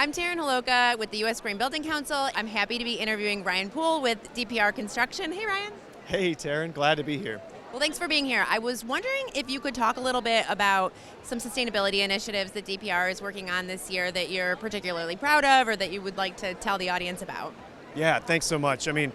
I'm Taryn Holowka with the U.S. Greenbuilding Council. I'm happy to be interviewing Ryan Poole with DPR Construction. Hey, Ryan. Hey, Taryn. Glad to be here. Well, thanks for being here. I was wondering if you could talk a little bit about some sustainability initiatives that DPR is working on this year that you're particularly proud of or that you would like to tell the audience about. Yeah, thanks so much. I mean,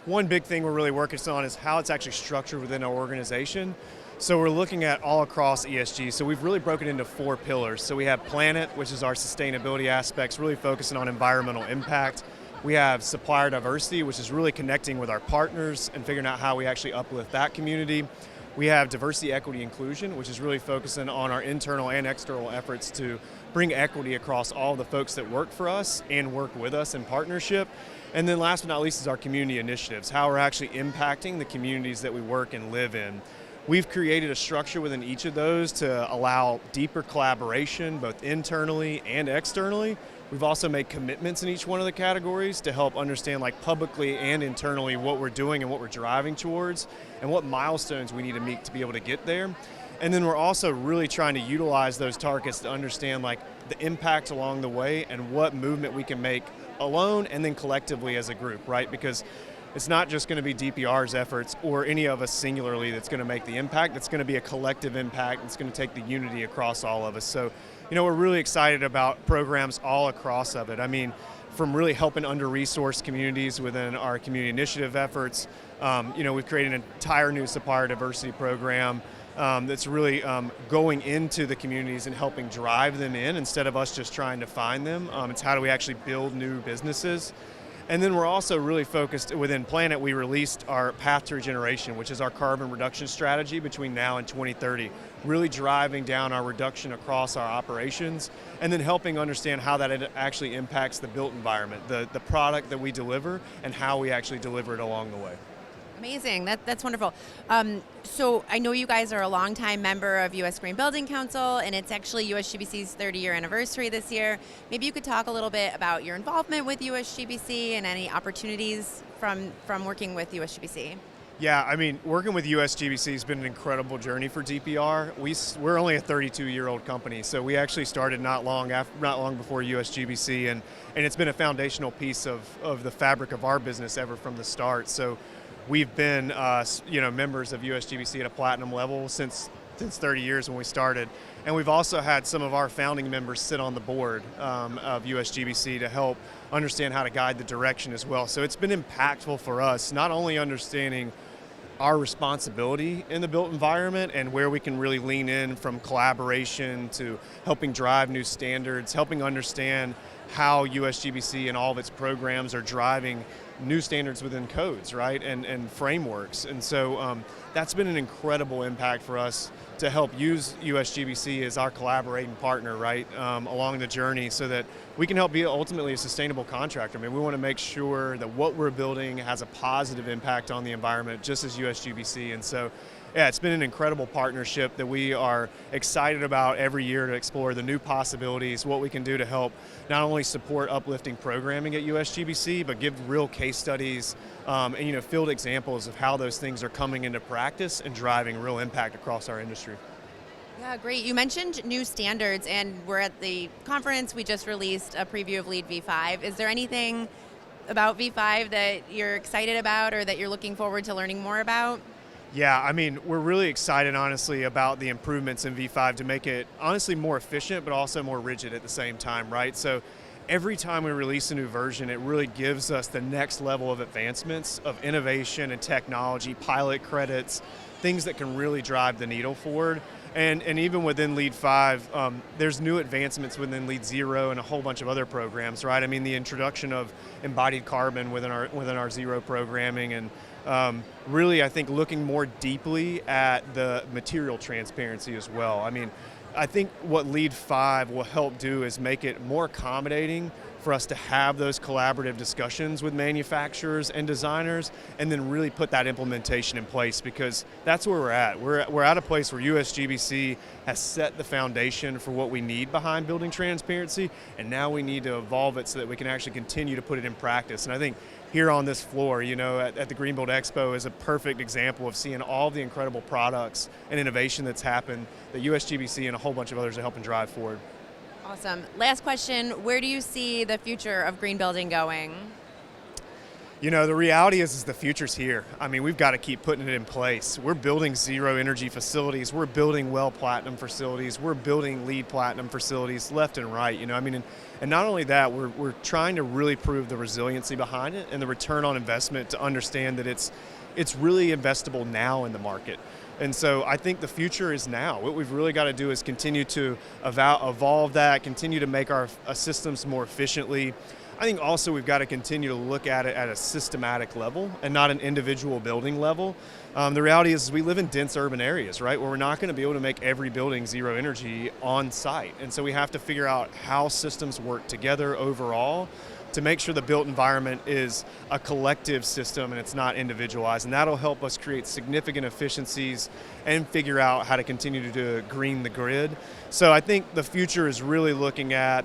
one big thing we're really working on is how it's actually structured within our organization. So we're looking at all across ESG. So we've really broken it into 4 pillars. So we have planet, which is our sustainability aspects, really focusing on environmental impact. We have supplier diversity, which is really connecting with our partners and figuring out how we actually uplift that community. We have diversity, equity, inclusion, which is really focusing on our internal and external efforts to bring equity across all the folks that work for us and work with us in partnership. And then last but not least is our community initiatives, how we're actually impacting the communities that we work and live in. We've created a structure within each of those to allow deeper collaboration, both internally and externally. We've also made commitments in each one of the categories to help understand, like, publicly and internally what we're doing and what we're driving towards and what milestones we need to meet to be able to get there. And then we're also really trying to utilize those targets to understand, like, the impact along the way and what movement we can make alone and then collectively as a group, right? Because it's not just going to be DPR's efforts or any of us singularly that's going to make the impact. It's going to be a collective impact. It's going to take the unity across all of us. So, we're really excited about programs all across of it. I mean, from really helping under-resourced communities within our community initiative efforts. We've created an entire new supplier diversity program that's really going into the communities and helping drive them in instead of us just trying to find them. It's how do we actually build new businesses. And then we're also really focused within Planet. We released our Path to Regeneration, which is our carbon reduction strategy between now and 2030, really driving down our reduction across our operations and then helping understand how that actually impacts the built environment, the product that we deliver and how we actually deliver it along the way. Amazing. That's wonderful. So I know you guys are a longtime member of U.S. Greenbuilding Council, and it's actually USGBC's 30-year anniversary this year. Maybe you could talk a little bit about your involvement with USGBC and any opportunities from working with USGBC. Yeah, I mean, working with USGBC has been an incredible journey for DPR. We're only a 32-year-old company, so we actually started not long before USGBC, and it's been a foundational piece of the fabric of our business ever from the start. So we've been, members of USGBC at a platinum level since 30 years when we started. And we've also had some of our founding members sit on the board of USGBC to help understand how to guide the direction as well. So it's been impactful for us, not only understanding our responsibility in the built environment and where we can really lean in from collaboration to helping drive new standards, helping understand how USGBC and all of its programs are driving new standards within codes, right, and frameworks. And so that's been an incredible impact for us to help use USGBC as our collaborating partner, right, along the journey so that we can help be ultimately a sustainable contractor. I mean, we want to make sure that what we're building has a positive impact on the environment, just as USGBC. And so, yeah, it's been an incredible partnership that we are excited about every year to explore the new possibilities, what we can do to help not only support uplifting programming at USGBC, but give real case studies and field examples of how those things are coming into practice and driving real impact across our industry. Yeah, great. You mentioned new standards, and we're at the conference. We just released a preview of LEED V5. Is there anything about V5 that you're excited about or that you're looking forward to learning more about? Yeah, I mean, we're really excited, honestly, about the improvements in V5 to make it, honestly, more efficient, but also more rigid at the same time, right? So every time we release a new version, it really gives us the next level of advancements of innovation and technology, pilot credits, things that can really drive the needle forward. And even within LEED 5, there's new advancements within LEED 0 and a whole bunch of other programs, right? I mean, the introduction of embodied carbon within our zero programming, and really, I think, looking more deeply at the material transparency as well. I mean, I think what LEED 5 will help do is make it more accommodating for us to have those collaborative discussions with manufacturers and designers, and then really put that implementation in place, because that's where we're at. We're at a place where USGBC has set the foundation for what we need behind building transparency, and now we need to evolve it so that we can actually continue to put it in practice. And I think here on this floor, at the Greenbuild Expo is a perfect example of seeing all the incredible products and innovation that's happened that USGBC and a whole bunch of others are helping drive forward. Awesome. Last question, where do you see the future of green building going? You know, the reality is the future's here. I mean, we've got to keep putting it in place. We're building zero energy facilities. We're building well platinum facilities. We're building LEED platinum facilities left and right. You know, I mean, and not only that, we're trying to really prove the resiliency behind it and the return on investment to understand that it's really investable now in the market. And so I think the future is now. What we've really got to do is continue to evolve that, continue to make our systems more efficiently. I think also we've got to continue to look at it at a systematic level and not an individual building level. The reality is we live in dense urban areas, right, where we're not going to be able to make every building zero energy on site. And so we have to figure out how systems work together overall to make sure the built environment is a collective system and it's not individualized. And that'll help us create significant efficiencies and figure out how to continue to green the grid. So I think the future is really looking at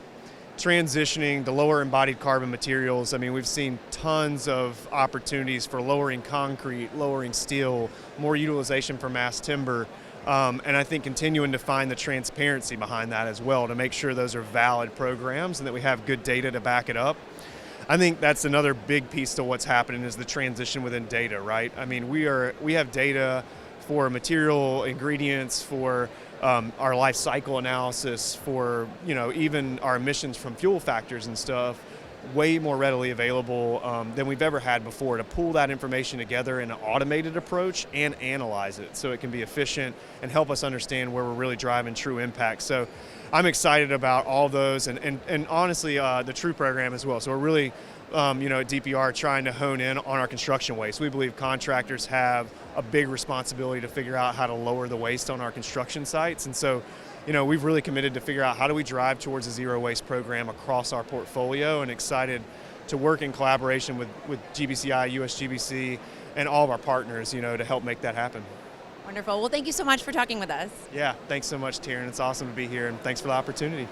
transitioning to lower embodied carbon materials. I mean, we've seen tons of opportunities for lowering concrete, lowering steel, more utilization for mass timber, and I think continuing to find the transparency behind that as well to make sure those are valid programs and that we have good data to back it up. I think that's another big piece to what's happening is the transition within data, right? I mean, we have data for material ingredients, for our life cycle analysis, for even our emissions from fuel factors and stuff, way more readily available than we've ever had before to pull that information together in an automated approach and analyze it so it can be efficient and help us understand where we're really driving true impact. So I'm excited about all those and honestly the TRUE program as well. So we're really at DPR trying to hone in on our construction waste. We believe contractors have a big responsibility to figure out how to lower the waste on our construction sites. And so, we've really committed to figure out how do we drive towards a zero waste program across our portfolio, and excited to work in collaboration with GBCI, USGBC, and all of our partners, to help make that happen. Wonderful. Well, thank you so much for talking with us. Yeah, thanks so much, Taryn. It's awesome to be here, and thanks for the opportunity.